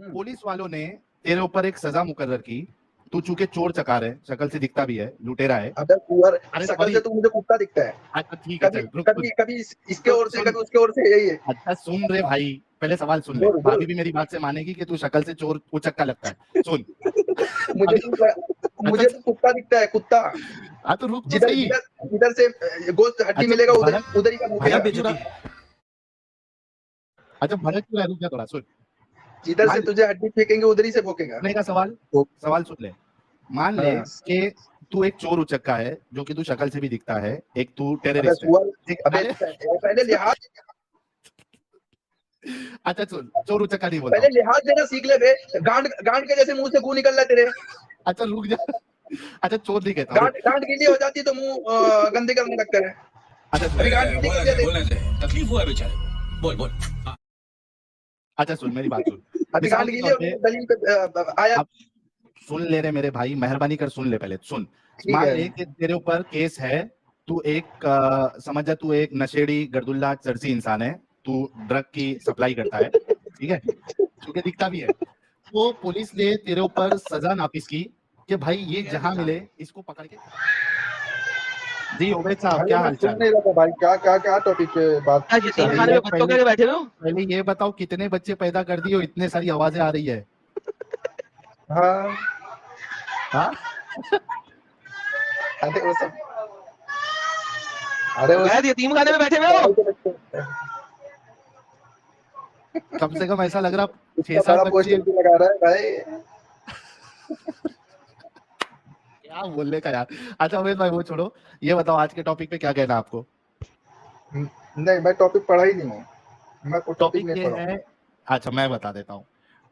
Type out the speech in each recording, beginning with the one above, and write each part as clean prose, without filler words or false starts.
Police वालों ने तेरे ऊपर एक सजा मुकर्रर की, तू चूंकि चोर चकार है, शक्ल से दिखता भी है, लुटेरा है। अबे कुंवर, अरे शक्ल से तू मुझे कुत्ता दिखता है। अच्छा ठीक है, कभी चल रुक कभी कभी इसके ओर से, सुन। कभी उसके ओर से, यही है। अच्छा सुन रे भाई, पहले सवाल सुन ले, बोल, बोल। भाभी भी मेरी बात से मानेगी कि तू शक्ल से चोर उचक्का लगता है। सुन मुझे मुझे तो कुत्ता दिखता है, कुत्ता। हाँ तो रुक तो जिधर सही। जिधर जिधर से गोश्त हड्डी अच्छा मिलेगा उधर भड़क उधर ही का भूखेगा। भड़क क्यों रहा? अच्छा भड़क क्यों रहा? रुक जा थोड़ा, सुन। जिधर से मान तुझे हड्डी फेंकेंगे उधर ही से भूखेगा। ले का सवाल सुन ले। मान ले हाँ। कि तू एक चोर उचक्का है, जो कि तू शक्ल से भी दिखता है, एक तू अबे टेररिस्ट है। सुअर, ठीक, अबे अरे पहले लिहाज अच्छा सुन, चोर उचक्का नहीं बोलता पहले हूँ। लिहाज देना सीख ले बे। गांड गांड के जैसे मुंह से खून निकल रहा है तेरे। अच्छा रुक जा। अच्छा चोर नहीं कहता, रुक। गांड गीली हो जाती तो मुंह गंदे करने लगता है। अच्छा अभी गांड गीली कर दिया बोलने दे, तकलीफ हुआ है बेचारे को। बोल बोल। अच्छा सुन मेरी बात सुन। अभी मिसाल गांड के गीली तौर हो पे गई, दलील पे आया। अब सुन ले रे मेरे भाई, मेहरबानी कर सुन ले, पहले सुन। ठीक मान है। ले कि तेरे ऊपर केस है, तू एक समझ जा, तू एक नशेड़ी गर्दुल्ला चर्सी इंसान है, तू ड्रग की सप्लाई करता है, ठीक है, क्योंकि दिखता भी है। तो पुलिस ने तेरे ऊपर सजा नापिस की कि भाई ये जहां मिले इसको पकड़ के। जी उबैद साहब, अरे क्या मैं हाल सुन चाल? नहीं रहा था भाई, क्या क्या क्या टॉपिक पे बात आज चल यतीम रही खाने है। में बच्चों के बैठे हो? पहले ये बताओ कितने बच्चे पैदा कर दिए, इतने सारी आवाजें आ रही है? हाँ। हाँ अरे वो सब, अरे वो शायद यतीम खाने में बैठे हुए हो। कम से कम ऐसा लग रहा इतना 6-7 बड़ा बच्चे। पोस्टर भी लगा रहा है भाई। क्या बोलने का यार। अच्छा उमेश भाई वो छोड़ो, ये बताओ आज के टॉपिक पे क्या कहना है आपको? नहीं, मैं टॉपिक पढ़ा ही नहीं हूँ, मैं कोई टॉपिक टॉपिक नहीं ये पढ़ा। है, अच्छा मैं बता देता हूँ।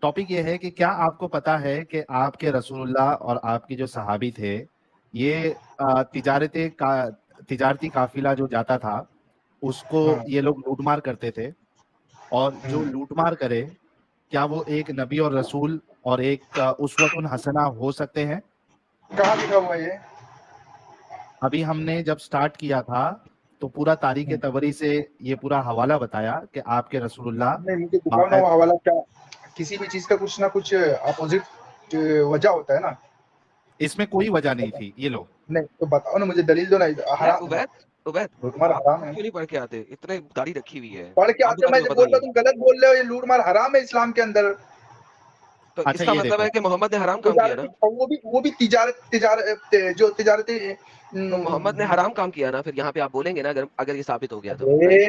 टॉपिक ये है कि क्या आपको पता है कि आपके रसूलुल्लाह और आपके जो सहाबी थे, ये तिजारती काफिला जो जाता था उसको हाँ। ये लोग लूटमार करते थे, और जो लूटमार करे क्या वो एक नबी और रसूल और एक उसवतुन हसना हो सकते हैं? कहाँ लिखा हुआ है ये? अभी हमने जब स्टार्ट किया था तो पूरा तारीख तबरी से ये पूरा हवाला बताया कि आपके रसूलुल्लाह नहीं, मुझे दिखाओ ना वो हवाला। क्या किसी भी चीज का कुछ ना कुछ अपोजिट वजह होता है ना। इसमें कोई वजह नहीं थी, ये लो। नहीं तो बताओ ना, मुझे दलील दो ना। हराम उबैद लूटमार हराम है। क्यों नहीं पढ़ के आते? इतने दाढ़ी रखी हुई है, पढ़ के आप आते, दुकान मैं में जब पता बोल रहा नहीं। तुम गलत बोल रहे हो। ये लूटमार हराम है इस्लाम के अंदर। तो अच्छा इसका ये मतलब देखो, है कि मोहम्मद ने हराम काम किया ना। वो भी तिजारती तो मोहम्मद ने हराम काम किया ना, फिर यहाँ पे आप बोलेंगे ना, अगर ये साबित हो गया तो। अरे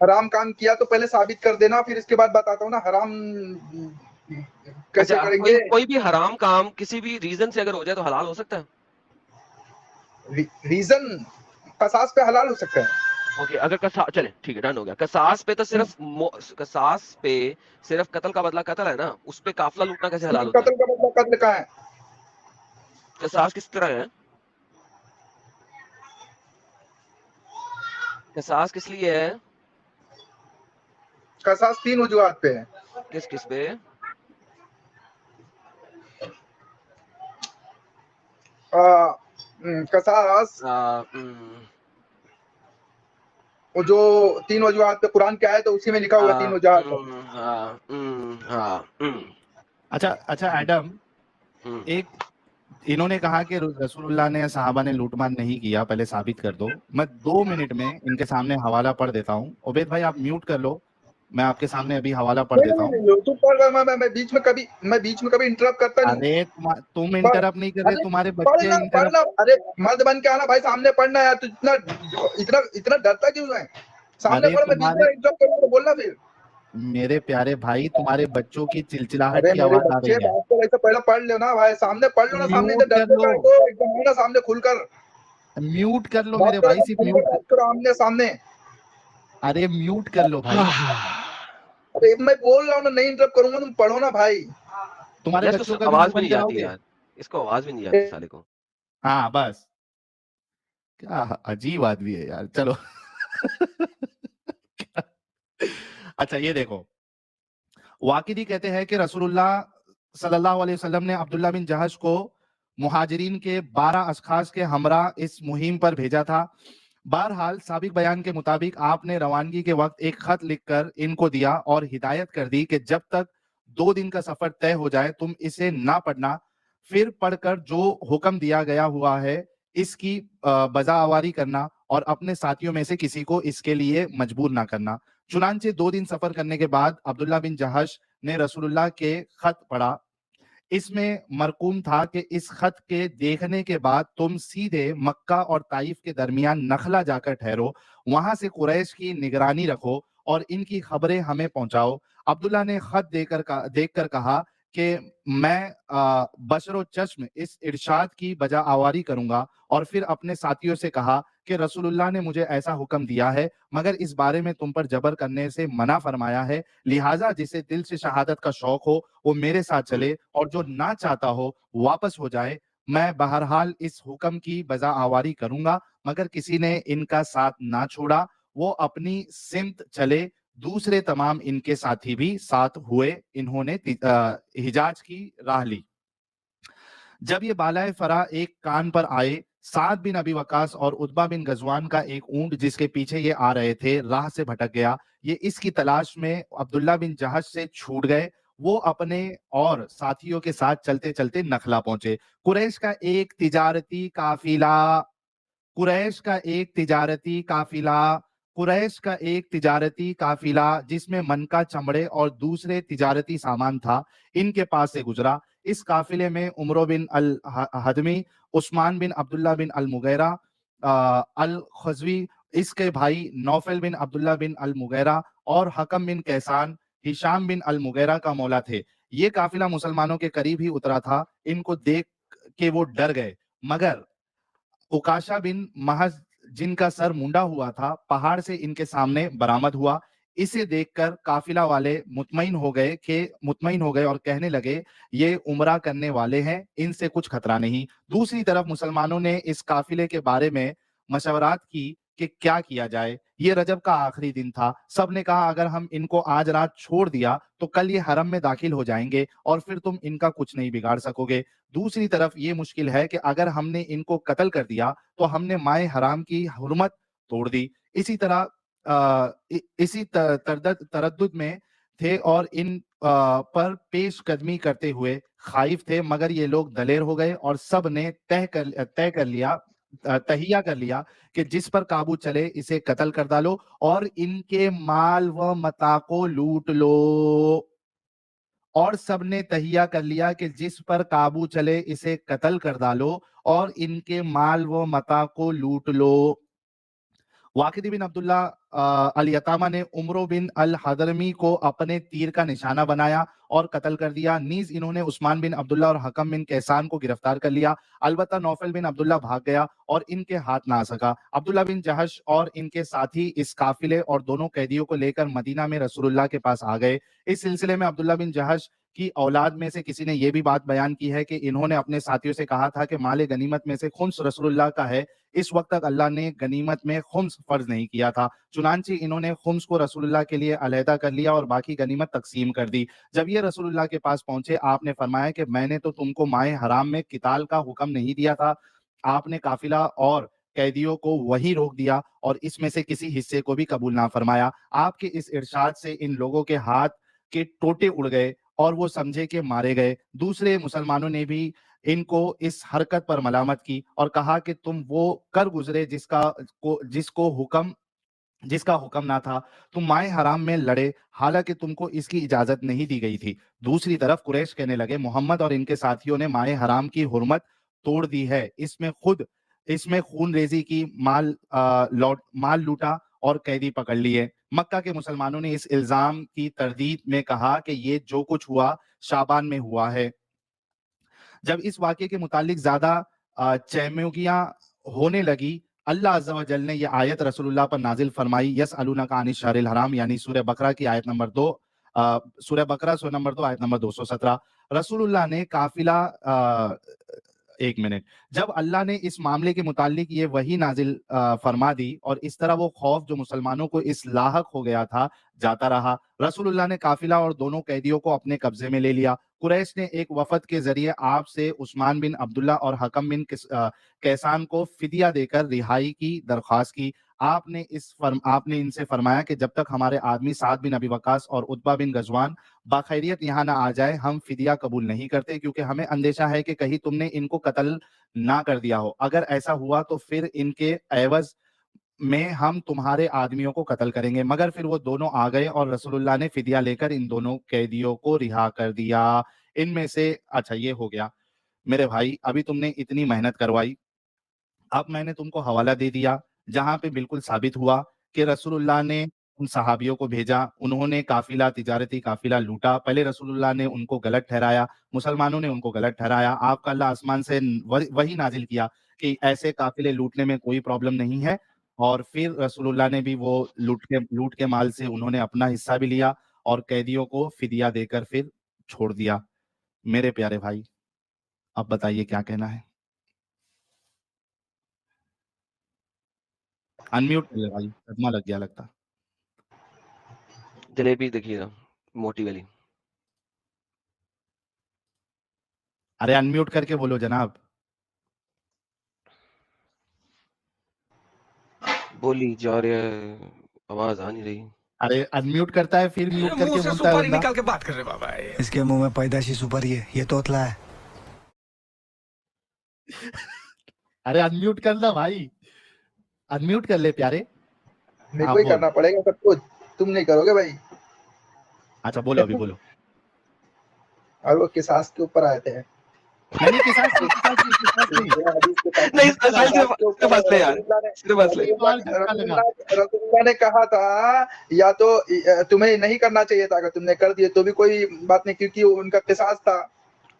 हराम काम किया तो पहले साबित कर देना, फिर इसके बाद बताता हूँ ना हराम कैसे अच्छा, करेंगे। कोई भी हराम काम किसी भी रीजन से अगर हो जाए तो हलाल हो सकता है। रीजन कसास पे हलाल हो सकता है। ओके, अगर चले ठीक है, डन हो गया। कसास पे तो सिर्फ कत्ल का बदला कत्ल है ना, उस पे काफला लूटना कैसे हलाल होता है? कत्ल का बदला कत्ल का है। कसास किस तरह है? कसास किस लिए है? कसास 3 वजूहात पे है। किस किस पे? कसास वो जो 3 वजूहात पे कुरान क्या है तो उसी में लिखा हुआ 3 वजूहात। अच्छा एडम, एक इन्होंने कहा कि रसूलुल्लाह ने सहाबा ने लूटमार नहीं किया, पहले साबित कर दो। मैं 2 मिनट में इनके सामने हवाला पढ़ देता हूँ। उबैद भाई आप म्यूट कर लो, मैं आपके सामने अभी हवाला पढ़ देता हूँ। नहीं, तू पढ़ रहा, मैं बीच में कभी इंटरप्ट करता नहीं। अरे तुम इंटरप्ट नहीं कर रहे, तुम्हारे बच्चे पढ़ना इंटरप्ट। अरे मर्द बन के आना भाई, सामने पढ़ना है। तू इतना इतना इतना डरता क्यों है? सामने अरे पढ़, मैं बीच में इंटरप्ट करूंगा तो बोलना फिर। मेरे प्यारे भाई, तुम्हारे बच्चों की चिलचिलाहट अरे की मेरे आवाज आ बच्चे, रही है। बात तो वैसे पहले पढ़ लो ना भाई, सामने पढ़ लो ना, सामने म्यूट कर डरते लो, का तो एकदम है ना, सामने खुलकर म्यूट कर लो बात मेरे करो, भाई, सिर्फ म्यूट बात करो आमने सामने। अरे म्यूट कर लो भाई। अरे मैं बोल रहा हूँ ना, नहीं इंटरप्ट करूंगा, तुम पढ़ो ना भाई। तुम्हारे बच्चों का भी आवाज मुंह भी बंद नहीं आती कराओगे? यार, इसको आवाज भी नहीं आती साले को। हाँ बस, क्या अजीब आदमी है यार। चलो अच्छा ये देखो, वाकिदी कहते हैं कि रसूलुल्लाह सल्लल्लाहु अलैहि वसल्लम ने अब्दुल्ला बिन जहश को मुहाजिरीन के 12 अशखास के हमरा इस मुहिम पर भेजा था। बहरहाल साबिक बयान के मुताबिक आपने रवानगी के वक्त एक खत लिखकर इनको दिया और हिदायत कर दी कि जब तक 2 दिन का सफर तय हो जाए, तुम इसे ना पढ़ना, फिर पढ़कर जो हुक्म दिया गया हुआ है इसकी बजाआवारी करना और अपने साथियों में से किसी को इसके लिए मजबूर ना करना। चुनांचे 2 दिन सफर करने के बाद अब्दुल्ला बिन जहश ने रसूलुल्लाह के खत पढ़ा। इसमें मरकूम था कि इस खत के देखने के बाद तुम सीधे मक्का और ताइफ के दरमियान नखला जाकर ठहरो, वहां से कुरैश की निगरानी रखो और इनकी खबरें हमें पहुंचाओ। अब्दुल्ला ने खत देखकर कहा कि मैं बशरो चश्म इस इरशाद की बजा आवारी करूंगा, और फिर अपने साथियों से कहा कि रसूलुल्लाह ने मुझे ऐसा हुक्म दिया है, मगर इस बारे में तुम पर जबर करने से मना फरमाया है, लिहाजा जिसे दिल से शहादत का शौक हो वो मेरे साथ चले और जो ना चाहता हो वापस हो जाए। मैं बहरहाल इस हुक्म की बजा आवारी करूंगा, मगर किसी ने इनका साथ ना छोड़ा, वो अपनी सिमत चले। दूसरे तमाम इनके साथी भी साथ हुए, इन्होंने हिजाज की राह ली। जब ये बालाए फरा एक कान पर आए, साद बिन अबी वकास और उतबा बिन गजवान का एक ऊंट जिसके पीछे ये आ रहे थे राह से भटक गया। ये इसकी तलाश में अब्दुल्ला बिन जहश से छूट गए। वो अपने और साथियों के साथ चलते चलते नखला पहुंचे। कुरैश का एक तिजारती काफिला कुरैश का एक तिजारती काफिला कुरैश का एक तिजारती काफिला जिसमें मनका चमड़े और दूसरे तिजारती सामान था, इनके पास से गुजरा। इस काफिले में उमरो बिन अल हदमी, उस्मान बिन अब्दुल्ला बिन अल मुगैरा अल खजवी, इसके भाई नौफल बिन अब्दुल्ला बिन अल मुगैरा और हकम बिन कैसान हिशाम बिन अल मुगैरा का मौला थे। ये काफिला मुसलमानों के करीब ही उतरा था। इनको देख के वो डर गए, मगर उकाशा बिन महज जिनका सर मुंडा हुआ था पहाड़ से इनके सामने बरामद हुआ। इसे देखकर काफिला वाले मुतमईन हो गए और कहने लगे, ये उमरा करने वाले हैं, इनसे कुछ खतरा नहीं। दूसरी तरफ मुसलमानों ने इस काफिले के बारे में मशवरात की कि क्या किया जाए। ये रजब का आखिरी दिन था। सब ने कहा अगर हम इनको आज रात छोड़ दिया तो कल ये हरम में दाखिल हो जाएंगे और फिर तुम इनका कुछ नहीं बिगाड़ सकोगे। दूसरी तरफ ये मुश्किल है कि अगर हमने इनको कत्ल कर दिया तो हमने माए हराम की हुर्मत तोड़ दी। इसी तरह इसी तरद्दुद में थे और इन पर पेश कदमी करते हुए खाइफ थे, मगर ये लोग दलेर हो गए और सब ने तहिया कर लिया कि जिस पर काबू चले इसे कत्ल कर डालो और इनके माल व मता को लूट लो। और सबने तहिया कर लिया कि जिस पर काबू चले इसे कत्ल कर डालो और इनके माल व मता को लूट लो। वाकिद बिन अब्दुल्ला अल यतामा ने उमरो बिन अल हदरमी को अपने तीर का निशाना बनाया और कत्ल कर दिया। नीज इन्होंने उस्मान बिन अब्दुल्ला और हकम बिन कैसान को गिरफ्तार कर लिया। अलबत्ता नौफल बिन अब्दुल्ला भाग गया और इनके हाथ ना आ सका। अब्दुल्ला बिन जहश और इनके साथी इस काफिले और दोनों कैदियों को लेकर मदीना में रसूलुल्लाह के पास आ गए। इस सिलसिले में अब्दुल्ला बिन जहश की औलाद में से किसी ने यह भी बात बयान की है कि इन्होंने अपने साथियों से कहा था कि माले गनीमत में से खुम्स रसूलुल्लाह का है। इस वक्त तक अल्लाह ने गनीमत में खुम्स फर्ज नहीं किया था, चुनांचे इन्होंने खुम्स को रसूलुल्लाह के लिए अलहदा कर लिया और बाकी गनीमत तकसीम कर दी। जब ये रसूलुल्लाह के पास पहुंचे, आपने फरमाया कि मैंने तो तुमको माए हराम में किताल का हुक्म नहीं दिया था। आपने काफिला और कैदियों को वहीं रोक दिया और इसमें से किसी हिस्से को भी कबूल ना फरमाया। आपके इस इरशाद से इन लोगों के हाथ के टोटे उड़ गए और वो समझे कि मारे गए। दूसरे मुसलमानों ने भी इनको इस हरकत पर मलामत की और कहा कि तुम वो कर गुजरे जिसका हुक्म ना था। तुम माए हराम में लड़े, हालांकि तुमको इसकी इजाजत नहीं दी गई थी। दूसरी तरफ कुरैश कहने लगे, मोहम्मद और इनके साथियों ने माए हराम की हुर्मत तोड़ दी है। इसमें खून रेजी की, माल लूटा और कैदी पकड़ लिए। मक्का के मुसलमानों ने इस इल्जाम की तरदीद में कहा कि ये जो कुछ हुआ शाबान में हुआ है। जब इस वाक़े के मुतालिक ज्यादा चहमोगियां होने लगी, अल्लाह अज़्ज़ा व जल ने यह आयत रसूलुल्लाह पर नाजिल फरमाई, यसअलूनका अनिश शहरिल हराम, यानी सूरह बकरा की आयत नंबर 2, सूरह बकरा सूरह नंबर 2 आयत नंबर 217। रसूलुल्लाह ने काफिला एक मिनट, जब अल्लाह ने इस मामले के मुतालिक ये वही नाजिल फरमा दी और इस तरह वो खौफ जो मुसलमानों को इस लाहक हो गया था जाता रहा। रसूलुल्लाह ने काफिला और दोनों कैदियों को अपने कब्जे में ले लिया। कुरैश ने एक वफद के जरिए आपसे उस्मान बिन अब्दुल्ला और हकम बिन कैसान को फिदिया देकर रिहाई की दरख्वास्त की। आपने इनसे फरमाया कि जब तक हमारे आदमी साद बिन अबी वक्कास और उतबा बिन गजवान बाखैरियत यहाँ ना आ जाए हम फिदिया कबूल नहीं करते, क्योंकि हमें अंदेशा है कि कहीं तुमने इनको कत्ल ना कर दिया हो। अगर ऐसा हुआ तो फिर इनके एवज में हम तुम्हारे आदमियों को कत्ल करेंगे। मगर फिर वो दोनों आ गए और रसूलुल्लाह ने फिदिया लेकर इन दोनों कैदियों को रिहा कर दिया। इनमें से अच्छा ये हो गया मेरे भाई, अभी तुमने इतनी मेहनत करवाई, अब मैंने तुमको हवाला दे दिया जहां पे बिल्कुल साबित हुआ कि रसूलुल्लाह ने उन सहाबियों को भेजा, उन्होंने काफिला, तिजारती काफिला लूटा। पहले रसूलुल्लाह ने उनको गलत ठहराया, मुसलमानों ने उनको गलत ठहराया। आपका अल्लाह आसमान से वही नाजिल किया कि ऐसे काफिले लूटने में कोई प्रॉब्लम नहीं है। और फिर रसूलुल्लाह ने भी वो लूट के माल से उन्होंने अपना हिस्सा भी लिया और कैदियों को फिदिया देकर फिर छोड़ दिया। मेरे प्यारे भाई, अब बताइए क्या कहना है। अनम्यूट कर ले भाई, सदमा लग गया लगता। जलेबी देखिएगा मोटी वाली। अरे अनम्यूट करके बोलो जनाब। बोली जा रही है, आवाज आ नहीं रही। अरे अनम्यूट करता है फिर म्यूट करके मुंह से बोलता है सुपारी बंदा। निकाल के बात कर रहे बाबा। इसके मुंह में पैदाशी सुपारी है, ये तोतला है। अरे अनम्यूट कर ला भाई, अनम्यूट कर ले प्यारे। मेरे हाँ को ही बोल। करना पड़ेगा सब कुछ, तुम नहीं करोगे भाई। अच्छा बोलो, अभी बोलो। और वो किसास के ऊपर आए थे। नहीं किसास नहीं। नहीं सिर्फ हंस ले यार, सिर्फ हंस ले। रसूलुल्लाह ने कहा था या तो तुम्हें नहीं करना चाहिए था, अगर तुमने कर दिए तो भी कोई बात नहीं, क्योंकि उनका किसास था।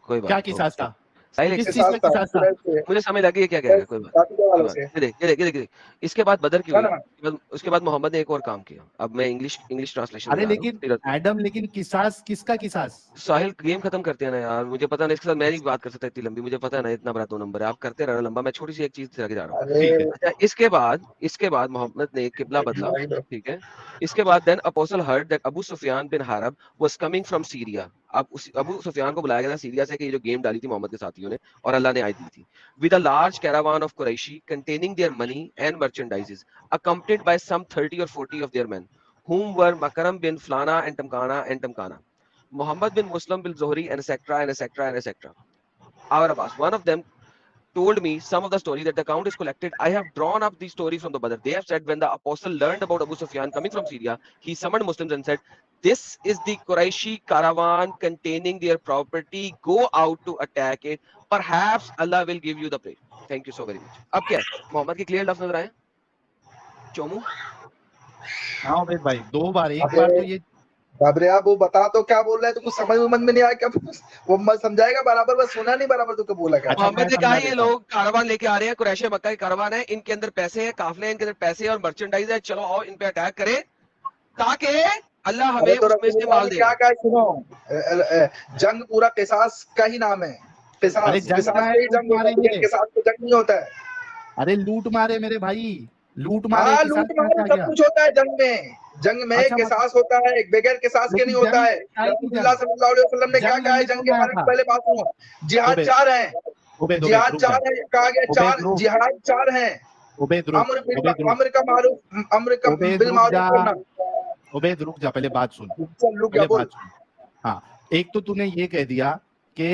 कोई बात क्या नहीं, किसास था? साहिल किस एक चीज का किसास था? मुझे समझ लगी है क्या कह रहा है, कोई बात काफिले कोई वालों बात। से। ये देख ये देख ये देख ये देख। इसके बाद बदर की ना, हुई, ना। उसके बाद मोहम्मद ने एक और काम किया। अब मैं इंग्लिश ट्रांसलेशन अरे बता रहा हूँ। लेकिन एडम, लेकिन किसास किसका किसास? साहिल गेम खत्म करते हैं ना यार, मुझे पता नहीं, इसके साथ मैं नहीं बात कर सकता इतनी लंबी, मुझे पता है ना इतना बड़ा 2 नंबर है, आप करते रहना लंबा, मैं छोटी सी एक चीज से आगे जा रहा हूँ। ठीक है। अच्छा इसके बाद मोहम्मद ने किबला बदला, ठीक है। इसके बाद then apostle heard that Abu Sufyan bin Harb was coming from Syria. अब उस अबू सुफियान को बुलाया गया था सीरिया से कि ये जो गेम डाली थी मोहम्मद के साथियों ने और अल्लाह ने आयत दी थी। With a large caravan of Qureshi containing their money and मर्चेंडाइजेस accompanied by some 30 or 40 of their men whom were Makaram bin Flana and Tamkana, Muhammad bin Muslim bin Zuhri, and etc. and etc. and etc. Our Abbas, one of them told me some of the story that the count is collected. I have drawn up these stories from the Badr. They have said when the apostle learned about Abu Sufyan coming from Syria, he summoned Muslims and said, "This is the Quraishi caravan containing their property. Go out to attack it. Perhaps Allah will give you the praise." Thank you so very much. अब क्या है? मोहम्मद के clear लफ्ज नजर आए? चोमू हाँ उबैद भाई, 2 बार, एक बार तो ये बाबरे आप वो बता तो क्या बोल रहा है, तो कुछ समझ में नहीं आया क्या? वो मत समझाएगा बराबर, बस सुना नहीं बराबर, तो क्या बोला क्या? अच्छा, मोहम्मद ने मैं कहा समझा ये देता हूँ। लोग कारवान लेके आ रहे हैं, कुरैश मक्का के कारवान है, इनके अंदर पैसे हैं, काफिले हैं, इनके अंदर पैसे और मर्चेंडाइज है, चलो आओ इन पे अटैक करें ताकि अल्लाह अरे हमें तो उसमें से रसूलुल्लाह माल ने क्या देगा। कहा सुनो, जंग पूरा किसास का ही नाम है। अरे किसास जंग किसास का है, से ही लूट जंग होता है, मारेंगे। किसास से जंग नहीं होता है। अरे लूट मारे मेरे भाई, लूट मारे, हाँ, किसास लूट कहाँ से मार आ सब गया? कुछ होता है जंग में। जंग में अच्छा किसास होता है, बगैर किसास के लेकिन नहीं होता जंग है। काहे की रसूलुल्लाह जंग? सल्लल्लाहु अलैहि वसल्लम ने क्या जंग कहा है लड़ने जंग कौन के आया बारे में? था? पहले बात सुनो। जिहाद उबैद 4 हैं, उबैद जिहाद रुक जा। 4 है, कहा गया 4 रुक। जिहाद 4 हैं। उबैद रुक। अम्र उबैद रुक। बिल रुक मारूफ जा। करना। उबैद रुक जा, पहले बात सुन। चल रुक जा, पहले बोल। बात सुन। हाँ, एक तो तूने ये कह दिया कि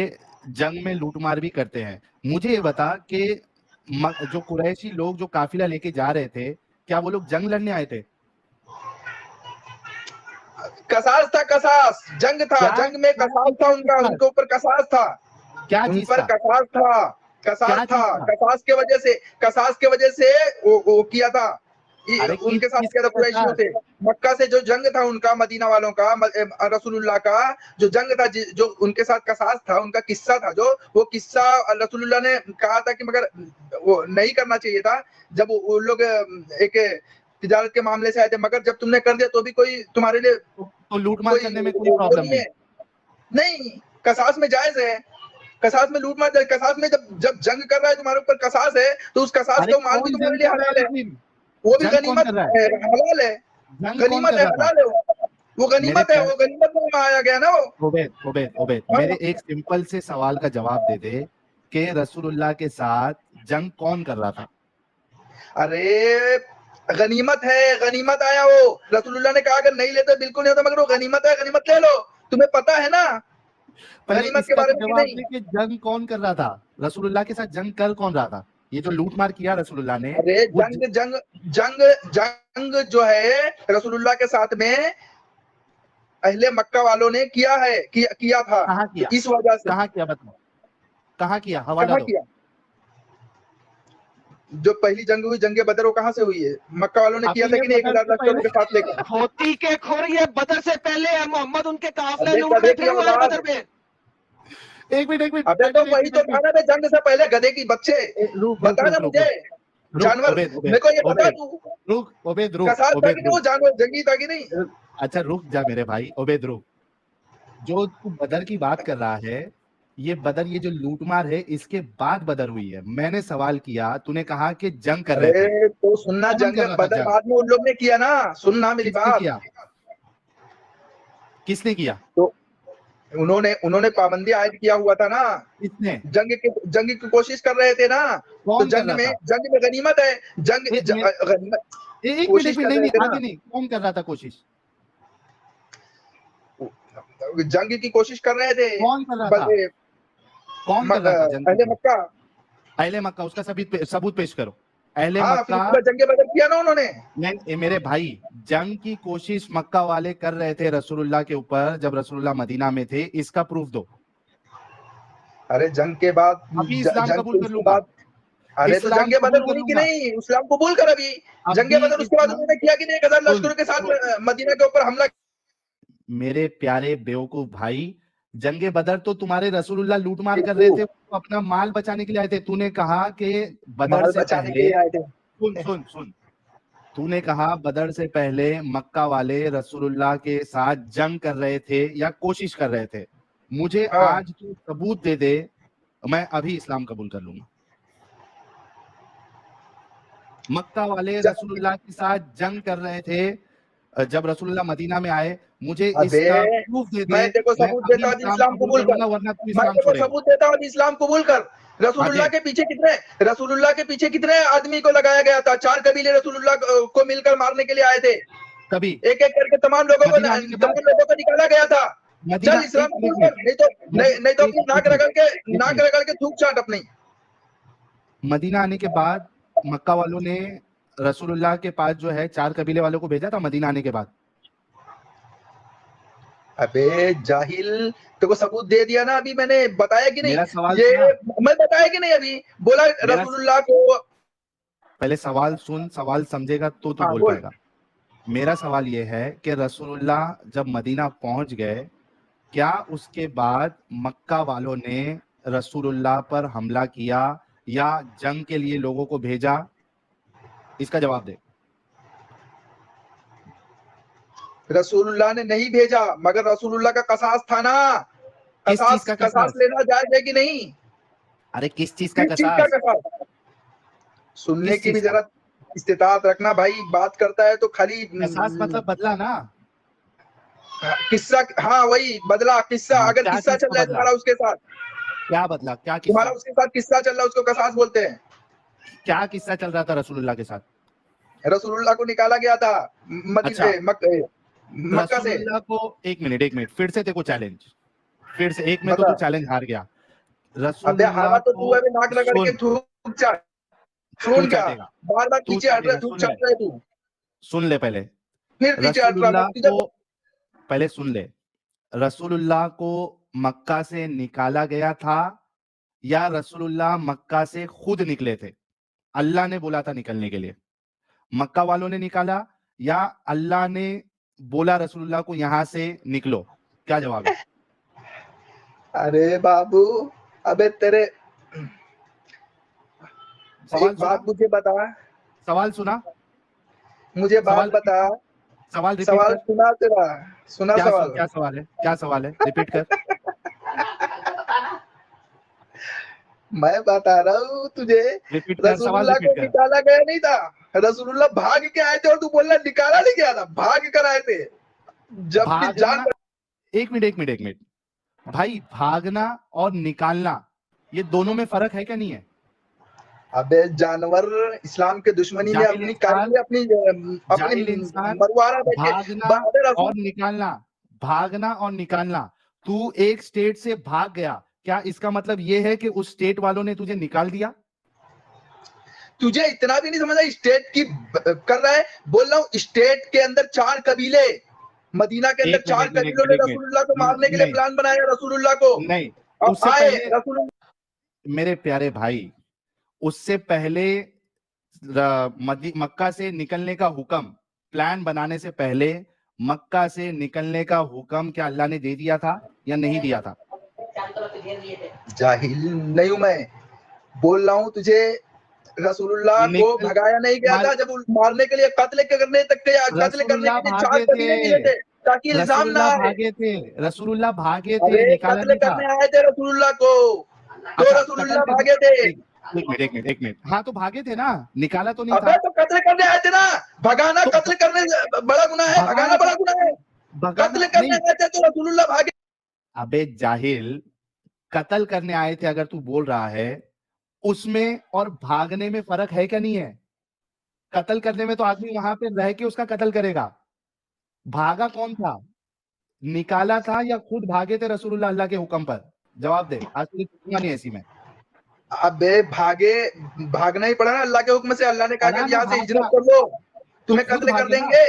जंग में लूटमार भी करते हैं। मुझे ये बता कि जो कुरैशी लोग जो काफिला लेके जा रहे थे, क्या वो लोग जंग लड़ने आए थे? कसास था, कसास जंग था, क्या? जंग में कसास था उनका, उनके ऊपर कसास था, क्या उन चीज पर था? कसास था, कसास क्या था, चीज था? कसास के वजह से वो किया था, अरे उनके साथ किस किया था किसका? कुरैशियों से। मक्का से जो जंग था उनका, मदीना वालों का, रसूलुल्लाह का जो जंग था, जो उनके साथ कसास था, उनका किस्सा था, जो वो किस्सा रसूलुल्लाह ने कहा था कि मगर वो नहीं करना चाहिए था जब वो लोग एक तिजारत के मामले से आए थे, मगर जब तुमने कर दिया तो भी कोई तुम्हारे लिए तो लूटमार कोई करने में कोई वो प्रॉब्लम नहीं नहीं? है। नहीं, कसास में जायज है, कसास में लूट मार, कसास में जब जंग कर रहा है तुम्हारे ऊपर कसास है, तो उस कसास अरे का माल भी कौन तुम्हारे जंग लिए कर रहा है? हलाल है, लेकिन वो भी जंग कौन गनीमत कर रहा है, हलाल है, जंग कौन गनीमत कर है, रहा था? हलाल है, वो मेरे गनीमत है, प्यारे वो गनीमत में आया गया ना वो। उबैद, मेरे एक सिंपल से सवाल का जवाब दे दे कि रसूलुल्लाह के साथ जंग कौन कर रहा था? अरे गनीमत है, गनीमत आया वो। रसूलुल्लाह ने कहा अगर नहीं लेते बिल्कुल नहीं होता, मगर वो गनीमत है, गनीमत ले लो। तुम्हें पता है ना पहले गनीमत के इसका बारे तो में कि जवाब नहीं? दे कि जंग कौन कर रहा था, रसूलुल्लाह के साथ जंग कर कौन रहा था? ये जो लूटमार किया रसूलुल्लाह ने, अरे वो जंग जंग जंग जंग जो है रसूलुल्लाह के साथ में अहले मक्का वालों ने किया है, किया था। कहाँ तो किया? इस वजह से कहाँ किया बताओ, कहाँ किया? हवाला कहाँ दो। किया? जो पहली जंग हुई, जंगे बदर, वो कहाँ से हुई है? मक्का वालों ने किया था अभी कि नहीं? बदर 1000 से लश्करों पहले के साथ लेकर। खोती के खोर, ये बदर से पहले है, मोहम्मद उनके काफिले अबे लूट गधे रहे की थे वहां औलाद, बदर में। एक मिनट अबे तो टाइटन, एक वही तो था ना बे, जंग से पहले गधे की बच्चे। रुक रुक बता ना रुक रुक मुझे, रुक जानवर। ओबेद मेरे को ये बता ओबेद तू, रुक ओबेद रुक कसास था ओबेद कि नहीं? वो रुक जानवर जंगी था कि नहीं? अच्छा रुक जा मेरे भाई, ओबेद रुक। जो तू बदर की बात कर रहा है, ये बदर, ये जो लूटमार है, इसके बाद बदर हुई है। मैंने सवाल किया, तूने कहा कि जंग कर रहे थे। अरे तो सुनना, कौन जंग कर रहा था बदर जंग? बाद में उन लोग ने किया ना, सुनना मेरी किसने बात। किया? किसने किया? तो उन्होंने पाबंदी आयद किया हुआ था ना, किसने? जंग की कोशिश कर रहे थे ना। तो कौन कर रहा था? जंग में गनीमत है, एक मिनट गनीमत एक कोशिश मिनट, कर नहीं रहे नहीं थे ना, आगे नहीं, कौन कर रहा था कोशिश? जंग की कोशिश कर रहे थे। कौन कर रहा था? कौन कर रहा था जंग अहले की? मक्का। अहले मक्का, उसका सबूत पेश करो। अहले हाँ, फिर मक्का। उसके बाद जंग बदर किया ना उन्होंने। नहीं मेरे भाई, जंग की कोशिश मक्का वाले कर रहे थे रसूलुल्लाह के ऊपर जब रसूलुल्लाह मदीना में थे, इसका प्रूफ दो। अरे जंग के बाद, अभी इस्लाम जंग कबूल के कर उसके लूंगा, बाद, अरे तो इस्लाम जंगे कबूल बदर कर हुई कि लूंगा। नहीं? इस्लाम कबूल कर अभी। जंगे अभी बदर उसके बाद उन्होंने किया कि नहीं? 1000 लश्करों के साथ मदीना के ऊपर हमला। मेरे प्यारे बेवकूफ भाई, जंगे बदर तो तुम्हारे रसूलुल्लाह लूटमार कर रहे थे, वो अपना माल बचाने के लिए आए थे। तूने कहा कि बदर माल से बचाने के पहले, लिए आए थे। सुन सुन सुन, तूने कहा बदर से पहले मक्का वाले रसूलुल्लाह के साथ जंग कर रहे थे या कोशिश कर रहे थे। मुझे हाँ। आज तू सबूत दे दे, मैं अभी इस्लाम कबूल कर लूंगा। मक्का वाले रसूलुल्लाह के साथ जंग कर रहे थे जब रसूलुल्लाह मदीना में आए, मुझे अबे इसका प्रूफ दे दे, मैं तेको मैं सबूत अभी देता हूँ, इस्लाम इस्लाम कबूल कबूल कर। करूंगा, वरना तू मैं इस्लाम तेको छोड़ेगा। सबूत देता हूँ, इस्लाम कबूल कर। रसूलुल्लाह आगे। के पीछे कितने, रसूलुल्लाह के पीछे कितने आदमी को लगाया गया था? 4 कबीले रसूलुल्लाह को मिलकर मारने के लिए आए थे। कभी एक एक करके तमाम लोगों मदीना आने के बाद, को निकाला गया था। मदीना, चल इस्लाम एक कबूल मिनट, कर, नहीं तो अपनी नाक रगड़ के थूक चाट अपनी। मदीना आने के बाद मक्का वालों ने रसूलुल्लाह के पास जो है 4 कबीले वालों को भेजा था मदीना आने के बाद। अबे जाहिल, तेको सबूत दे दिया ना अभी, मैंने बताया कि नहीं? मेरा सवाल ये सुना? मैं बताया कि नहीं? अभी बोला रसूलुल्लाह को। पहले सवाल सुन, सवाल समझेगा तो तू हाँ, बोल बोल। पाएगा। मेरा सवाल ये है कि रसूलुल्लाह जब मदीना पहुंच गए, क्या उसके बाद मक्का वालों ने रसूलुल्लाह पर हमला किया या जंग के लिए लोगों को भेजा? इसका जवाब दे। रसूलुल्लाह ने नहीं भेजा, मगर रसूलुल्लाह का कसास था ना। किस चीज का कसास कसास? लेना जायज है कि नहीं? अरे किस चीज का किस चीज का कसास? कसास? सुनने किस की भी चीज का? जरा इस्तिताअत रखना भाई। बात करता है तो खाली कसास मतलब बदला ना। किस्सा। हाँ वही बदला, किस्सा। हाँ, अगर क्या किस्सा चीज चल का रहा है बदला? तुम्हारा उसके साथ, क्या बदला? क्या तुम्हारा किस्सा? उसके साथ किस्सा चल रहा है, उसको कसास बोलते हैं। क्या किस्सा चल रहा था रसूलुल्लाह के साथ? रसूलुल्लाह को निकाला गया था अच्छा। मक्का से। रसूलुल्लाह को, एक मिनट, फिर से तेको चैलेंज, फिर से एक में तो बता। तू चैलेंज हार गया। अबे रसूलुल्लाह हारा तो तू को है, नाक रगड़ के सुन, थूक चाट। तू सुन क्या, चाटेगा, बार बार तू पीछे हट रहा है, चाटेगा, थूक सुन ले, चाट रहा है तू, सुन ले पहले। फिर पीछे हट रहा। मैं रसूलुल्लाह तुझे को पहले सुन ले। रसूलुल्लाह को मक्का से निकाला गया था या रसूलुल्लाह मक्का से खुद निकले थे? अल्लाह ने बोला था निकलने के लिए, मक्का वालों ने निकाला या अल्लाह ने बोला रसूलुल्लाह को यहां से निकलो? क्या जवाब है? अरे बाबू, अबे तेरे सवाल एक बात मुझे बता, सवाल सुना, मुझे बात सवाल बता। सवाल रिपीट सवाल कर। सुना तेरा, सुना क्या सवाल। क्या सवाल है? क्या सवाल है? रिपीट कर। मैं बता रहा हूँ तुझे, रिपीट कर, सवाल रसूलुल्लाह को रिपीट कर। निकाला गया नहीं था। रसूलुल्लाह भाग के आए थे और तू बोल रहा निकाला नहीं गया था, भाग कर आए थे। जब भी जान भागना, एक मिनट भाई, भागना और निकालना, ये दोनों में फर्क है क्या नहीं है? अबे जानवर, इस्लाम के दुश्मनी ने जाहिल अपनी इंसान, कर ली, जाहिल अपनी इंसान, मरवाना बैठे भागना और निकालना, भागना और निकालना। तू एक स्टेट से भाग गया, क्या इसका मतलब ये है कि उस स्टेट वालों ने तुझे निकाल दिया? तुझे इतना भी नहीं समझा स्टेट की कर रहा है। बोल रहा हूँ स्टेट के अंदर 4 कबीले, मदीना के अंदर एक 4 मिनट, एक कबीलों मिनट, ने एक मिनट। रसूलुल्लाह को मारने के लिए नहीं, प्लान बनाया, रसूलुल्लाह को। नहीं, अब उससे आए पहले रसूलुल्लाह, मेरे प्यारे भाई, उससे पहले मक्का से निकलने का हुक्म, प्लान बनाने से पहले मक्का से निकलने का हुक्म क्या अल्लाह ने दे दिया था या नहीं दिया था? जाहिल नहीं हूं मैं, बोल रहा हूँ तुझे रसूलुल्लाह को निकल भगाया नहीं गया था, जब मारने के लिए कत्ल करने तक के, कत्ल करने रसूलुल्लाह के लिए 4 भागे कबीले मिले थे, थे ताकि इल्जाम ना रसूलुल्लाह आए। भागे थे, रसूलुल्लाह भागे थे, अरे निकाला कत्ल नहीं था। करने आए थे रसूलुल्लाह को, तो अच्छा, कत्ल रसूलुल्लाह करने, भागे थे। एक मिनट, एक मिनट, एक मिनट। हाँ तो भागे थे ना, निकाला तो नहीं अबे था। तो कत्ल करने आए थे ना, भगाना तो कत्ल करने से बड़ा गुनाह है, भगाना भगाना बड़ा था, गुनाह है। भगाना कत्ल करने नहीं। आए थे तो रसूलुल्लाह भागे। अबे जाहिल, कत्ल करने आए थे अगर तू बोल रहा है, उसमें और भागने में फर्क है क्या नहीं है? कत्ल करने में तो आदमी वहां पे रह के उसका कत्ल करेगा, भागा कौन था? निकाला था या खुद भागे थे रसूलुल्लाह अल्लाह के हुक्म पर? जवाब दे, आज तुझे पूछूंगा नहीं ऐसी में। अबे भागे, भागना ही पड़ा ना अल्लाह के हुक्म से। अल्लाह ने कहा पड़ा कि ना, यहाँ से भागना हिजरत कर लो, तो तुम्हें खुद कत्ल कर भागे ना, देंगे।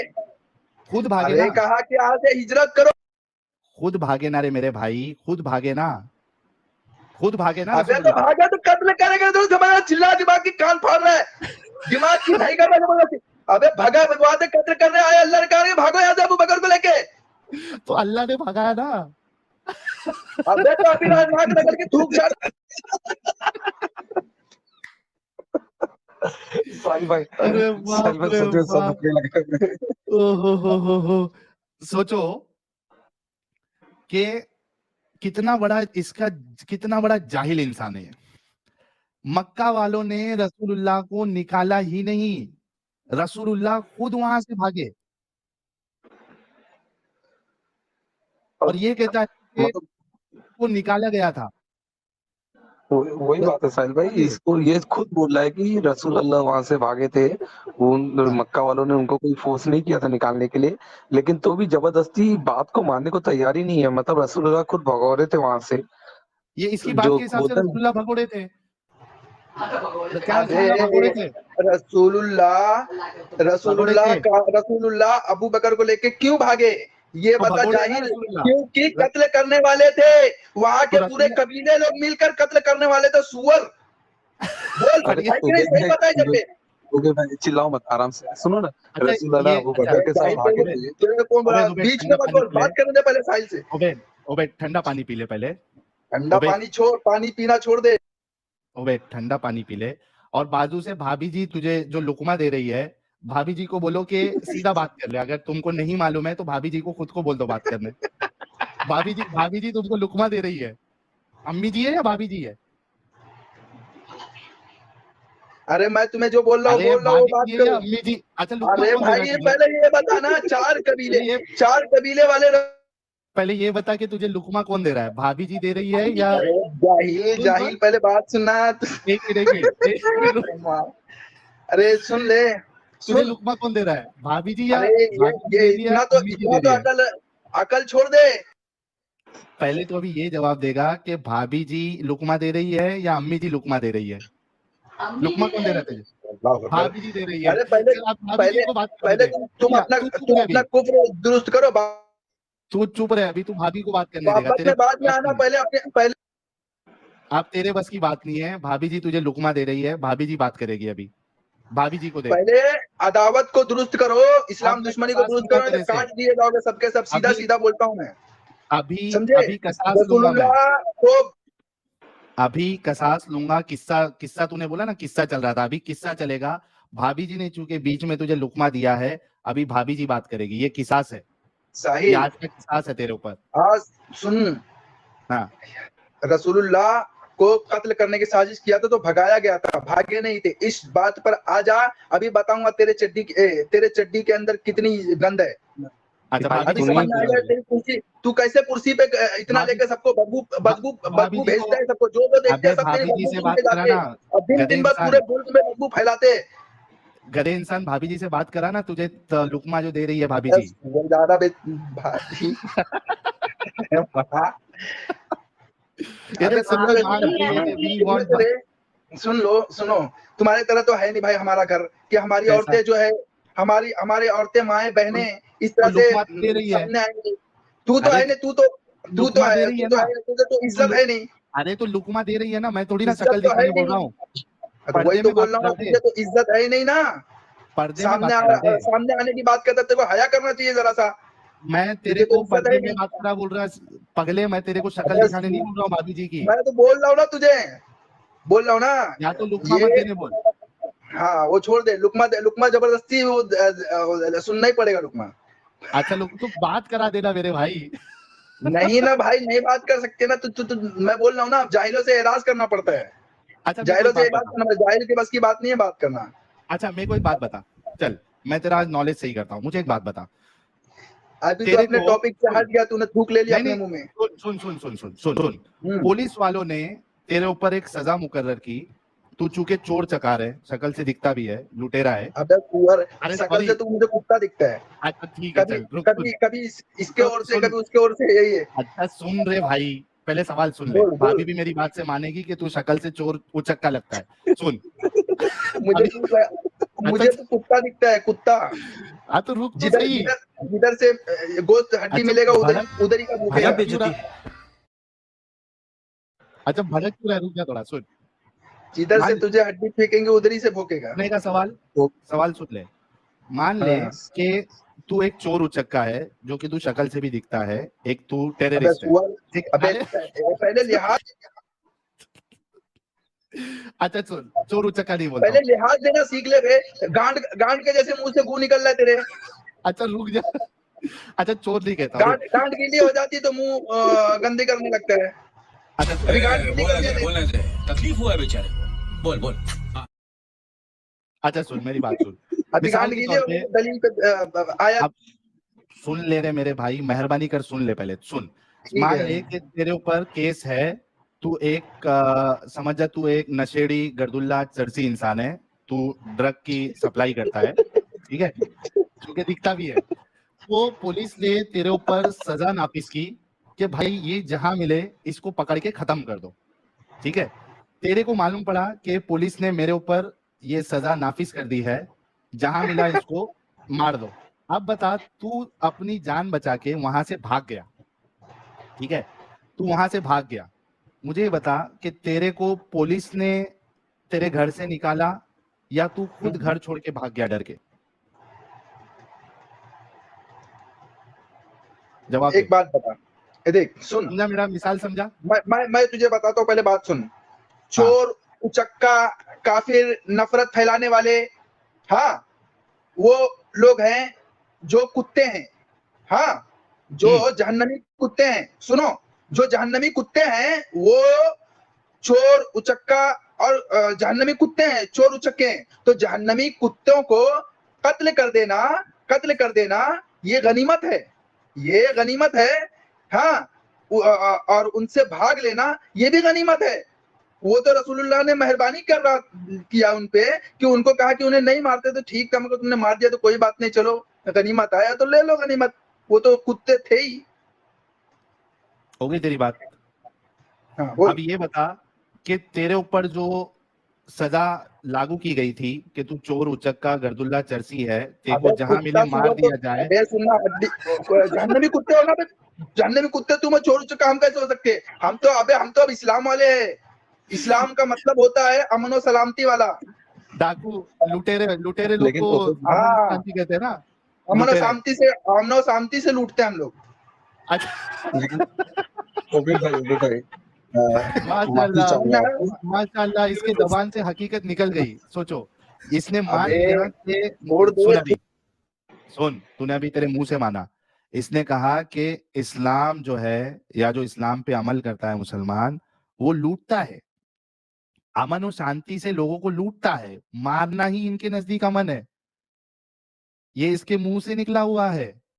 खुद भागे अरे ना, कहा कि यहाँ से हिजरत करो। खुद भागे ना रे मेरे भाई, खुद भागे ना, खुद भागे ना अबे तो रसूलुल्लाह। भागा तो कत्ल करेंगे, तो समझ चिल्ला, दिमाग की कान फाड़ रहा है, दिमाग की नहीं कर रहा है। अबे भगा, भगवान कत्ल करने आए, अल्लाह ने कहा भागो यहाँ से अबू बकर को लेके। तो अल्लाह ने भगाया ना। अबे तो अभी नाक रगड़ के थूक छाड़। साहिल भाई, अरे साहिल बाप भाई रे सोचो सब बाप, हंसने लगे। हो। सोचो कि कितना बड़ा इसका, कितना बड़ा जाहिल इंसान है। मक्का वालों ने रसूलुल्लाह को निकाला ही नहीं, रसूलुल्लाह खुद वहां से भागे और ये कहता है कि मतलब वो निकाला गया था। वही बात है साहिल भाई, इसको ये खुद बोल रहा है कि रसूल अल्लाह वहां से भागे थे, उन मक्का वालों ने उनको कोई फोर्स नहीं किया था निकालने के लिए, लेकिन तो भी जबरदस्ती बात को मानने को तैयार ही नहीं है। मतलब रसूल अल्लाह खुद भगौ रहे थे वहां से, ये इसकी बात जो के हिसाब से बोलते हैं रसूलुल्लाह भगोड़े थे, क्या अबे रसूलुल्लाह भगोड़े थे? रसूलुल्लाह अबू बकर को लेके क्यों भागे, ये तो बता भगोड़े ना जाहिल। रसूलुल्लाह। क्योंकि कत्ल करने वाले थे, वहां तो के पूरे कबीले लोग मिलकर कत्ल करने वाले थे। सुअर बोल, अरे है कि नहीं, सही बताए जब पे। ओके भाई चिल्लाओ मत, आराम से सुनो ना। अच्छा रसूल अल्लाह ये, अबू अच्छा बकर के साथ जाहिल भागे तेरे थे। तेरे कौन बोला, उबैद, बीच में ठंडा मत पानी बोल, पी ले, बात करने दे पहले साहिल से। उबैद ठंडा पानी पी ले पहले, ठंडा उबैद, पानी छोड़, पानी पीना छोड़ दे। उबैद ठंडा पानी पी ले। और बाजू से भाभी जी तुझे जो लुकमा दे रही है, भाभी जी को बोलो कि सीधा बात कर ले, अगर तुमको नहीं मालूम है तो भाभी जी को खुद को बोल दो बात करने। भाभी जी तुमको लुकमा दे रही है, अम्मी जी है या भाभी जी है? अरे मैं तुम्हें जो बोल रहा हूँ अरे वो बात भाभी जी है या करो। अम्मी जी? अच्छा लुकमा अरे कौन दे रहा भाई है ये तुझे? पहले ये बताना, 4 कबीले वाले। पहले ये बता कि तुझे लुकमा कौन दे रहा है, भाभी जी दे रही है या? अरे जाहिल, जाहिल पहले बात सुनना। एक मिनट रुक। अरे सुन ले, तुझे सुन। लुकमा कौन दे रहा है, भाभी जी या अरे भाभी जी ये दे रही है, अम्मी जी दे रही है? अकल, अकल छोड़ दे। पहले तो अभी ये जवाब देगा कि भाभी जी लुकमा दे रही है या अम्मी जी लुकमा दे रही है? लुकमा कौन दे रहा है तुझे? भाभी जी दे रही है। अरे पहले चल आप भाभी जी को बात करने पहले दे। तुम अपना कुफ्र दुरुस्त करो। तू चुप रहे, अभी तू भाभी को बात करने देगा, वापस तेरे में बाद में आना, पहले आप तेरे बस की बात नहीं है। भाभी जी तुझे लुकमा दे रही है, भाभी जी बात करेगी अभी, भाभी जी को दे। पहले अदावत को दुरुस्त करो, इस्लाम अब दुश्मनी को दुरुस्त करो, तेरे से काट दिए जाओगे सबके सब। सीधा सीधा बोलता हूँ मैं, अभी समझे। अभी कसास लूंगा मैं, रसूलुल्लाह को अभी कसास लूंगा। किस्सा तूने बोला ना, किस्सा चल रहा था, अभी किस्सा चलेगा। भाभी जी ने चूंकि बीच में तुझे लुकमा दिया है, अभी भाभी जी बात करेगी, ये किसास है, ये साहिल आज का किसास है तेरे ऊपर। आज सुन। हाँ रसूलुल्लाह को कत्ल करने की साजिश किया था तो भगाया गया था, भागे नहीं थे। इस बात पर आ जा, अभी बताऊंगा तेरे चड्डी के अंदर कितनी गंद है। अच्छा भाई भाभी अभी जी सुनिए से समझ बात में करा आएगा मुझे। तेरी कुर्सी, तू कैसे कुर्सी पे इतना भाभी लेके सबको बदबू बदबू भाभी बदबू जी भेजता को, है, सबको जो देखते अबे हैं सब तेरी भाभी जी बदबू से सुन बात के करा जाते ना, हैं, और दिन गधे दिन भर पूरे इंसान, मुल्क में बदबू फैलाते हैं। गधे इंसान, भाभी जी से बात करा ना, तुझे लुकमा जो दे रही है भाभी जी। बस ज्यादा भाभी बता। ये अबे देख सुन लो, साल बाद वी सुन लो वांट, तेरे, सुनो, तुम्हारे तरह तो है नहीं भाई हमारा घर कि हमारी कैसा औरतें जो है, हमारी औरतें माएं तो, बहनें इस तो तरह से लुकमा तो दे रही है। सामने आएंगी। तू तो अरे है नहीं, लुकमा दे रही तू है तो ना, है नहीं, तुझे तो तो इज्जत है नहीं, अरे तो लुकमा दे रही है ना, मैं थोड़ी ना इज्जत शक्ल तो है दिखाने बोल रहा नहीं। हूँ। तो वही पर्दे तो में बोल बात रहा हूँ ना, करा दे, तुझे तो इज्जत है ही नहीं ना। पर्दे में बात करा दे। सामने आने की बात करता, तेरे को हया करना चाहिए जरा सा। मैं तेरे तुझे तो को इज्जत है पर्दे में नहीं। बात करा बोल रहा, पगले, मैं तेरे को शक्ल अबे दिखाने नहीं बोल रहा हूँ भाभी जी की। मैं तो बोल रहा हूँ ना तुझे, बोल रहा हूँ ना या तो लुकमा मत ये। देने बोल। हाँ वो छोड़ दे, लुकमा जबरदस्ती वो सुनना ही पड़ेगा लुकमा। अच्छा लोग तो बात करा देना मेरे भाई। नहीं ना भाई, नहीं बात कर सकते ना, मैं बोल रहा हूँ ना, जाहिलों से एराज करना पड़ता है, अच्छा मेरे को जाहिलों एक से बात एराज बता, करना पड़ता है, जाहिल के बस की बात नहीं है बात करना। अच्छा मेरे को एक बात बता, चल मैं तेरा आज नॉलेज सही करता हूँ, मुझे एक बात बता, अभी तो तेरे अपने को टॉपिक से सुन, हट गया, तूने थूक ले लिया नहीं अपने नहीं, मुंह में। सुन सुन सुन सुन सुन सुन, हम्म। पुलिस वालों ने तेरे ऊपर एक सजा मुकर्रर की, तू चूंकि चोर चकार है, शक्ल से दिखता भी है, लुटेरा है। अबे कुंवर, अरे शकल से सॉरी, तू मुझे कुत्ता दिखता है, अच्छा ठीक है, कभी चल रुक, सुन, कभी इसके तो ओर से, सुन, कभी उसके ओर से, यही है। अच्छा सुन रे भाई, पहले सवाल सुन ले, बोल बोल। भाभी भी मेरी बात से मानेगी कि तू शक्ल से चोर उचक्का लगता है। सुन मुझे अभी, अच्छा मुझे तो कुत्ता दिखता है, कुत्ता। हाँ तो रुक तो जिधर सही। जिधर जिधर से गोश्त हड्डी अच्छा मिलेगा उधर भड़क, उधर ही का भड़क भूखेगा। क्यों रहा, अच्छा भड़क क्यों रहा, रुक जा थोड़ा, सुन, जिधर से मान तुझे हड्डी फेंकेंगे उधर ही से भूखेगा। सुनने का सवाल, सवाल सुन ले, मान ले हाँ। कि तू एक चोर उचक्का है, जो कि तू शक्ल से भी दिखता है, एक तू अबे टेररिस्ट है, सुअर, ठीक, अबे अरे पहले लिहाज, अच्छा सुन, चोर उचक्का नहीं बोलता पहले हूँ, लिहाज देना सीख ले बे। गांड गांड के जैसे मुंह से गू निकल रहा है तेरे। अच्छा रुक जा, अच्छा चोर नहीं कहता हूँ, रुक, गांड गीली हो जाती है तो मुंह गंदी करने लगता है। अच्छा अभी गांड गीली कर दिया बोलने दे, तकलीफ हुआ है बेचारे को, बोल बोल। अच्छा सुन मेरी बात सुन, अभी मिसाल गांड के गीली तौर हो पे, गई, दलील पे आया। अब सुन ले रे मेरे भाई, मेहरबानी कर सुन ले, पहले सुन, ठीक मान है। ले कि तेरे ऊपर केस है, तू एक समझ जा, तू एक नशेड़ी गर्दुल्ला चर्सी इंसान है, तू ड्रग की सप्लाई करता है, ठीक है, क्योंकि दिखता भी है। तो पुलिस ने तेरे ऊपर सजा नाफिज की कि भाई ये जहां मिले इसको पकड़ के खत्म कर दो, ठीक है। तेरे को मालूम पड़ा कि पुलिस ने मेरे ऊपर ये सजा नाफिज कर दी है, जहां मिला इसको मार दो। अब बता, तू अपनी जान बचा के वहां से भाग गया, ठीक है, तू वहां से भाग गया, मुझे ये बता कि तेरे को पुलिस ने तेरे घर से निकाला या तू खुद घर छोड़ के भाग गया डर के? जवाब दे, एक बात बता, ये देख सुन, समझा मेरा मिसाल, समझा? मैं तुझे बताता हूँ, पहले बात सुन। चोर, उचक्का, काफिर, नफरत फैलाने वाले, हाँ, वो लोग हैं जो कुत्ते हैं, हाँ, जो जहन्नमी कुत्ते हैं। सुनो, जो जहन्नमी कुत्ते हैं वो चोर, उचक्का और जहन्नमी कुत्ते हैं, चोर उचक्के हैं। तो जहन्नमी कुत्तों को कत्ल कर देना ये गनीमत है, ये गनीमत है। हाँ, और उनसे भाग लेना ये भी गनीमत है। वो तो रसूलुल्लाह ने मेहरबानी किया उन पे कि उनको कहा कि उन्हें नहीं मारते तो ठीक था, मगर तुमने मार दिया तो कोई बात नहीं, चलो गनीमत आया तो ले लो गनीमत। वो तो कुत्ते थे ही। हो गई तेरी बात। हाँ बोल। अब ये बता कि तेरे ऊपर जो सजा लागू की गई थी कि तू चोर, उचक्का, गर्दुल्ला चर्सी है, तेरे को अबे जहां मिले कुत्ता मार सुअर तो, दिया जाए। अबे सुनना, जहन्नमी कुत्ते हो ना बे, जहन्नमी कुत्ते तुम चोर उचक्का हम कैसे हो सकते? हम तो अब इस्लाम वाले हैं। इस्लाम का मतलब होता है अमन और सलामती वाला। डाकू, लुटेरे, लुटेरे लोग लेकिन को अमन हाँ, शांति कहते हैं ना, अमन और लुटेरे। शांति से लूटते हैं हम लोग। अच्छा लेकिन ओबे भाई माफी माशाल्लाह, चाहूंगा माशाल्लाह, इसके जबान से हकीकत निकल गई। सोचो, इसने मान अबे लिया कि, छोड़ सुन दे। अभी, सुन, तूने अभी तेरे मुंह से माना, इसने कहा कि इस्लाम जो है, या जो इस्लाम पे अमल करता है मुसलमान, वो लूटता है, अमन और शांति से लोगों को लूटता है, मारना ही इनके नजदीक अमन है। ये इसके मुंह से निकला हुआ है।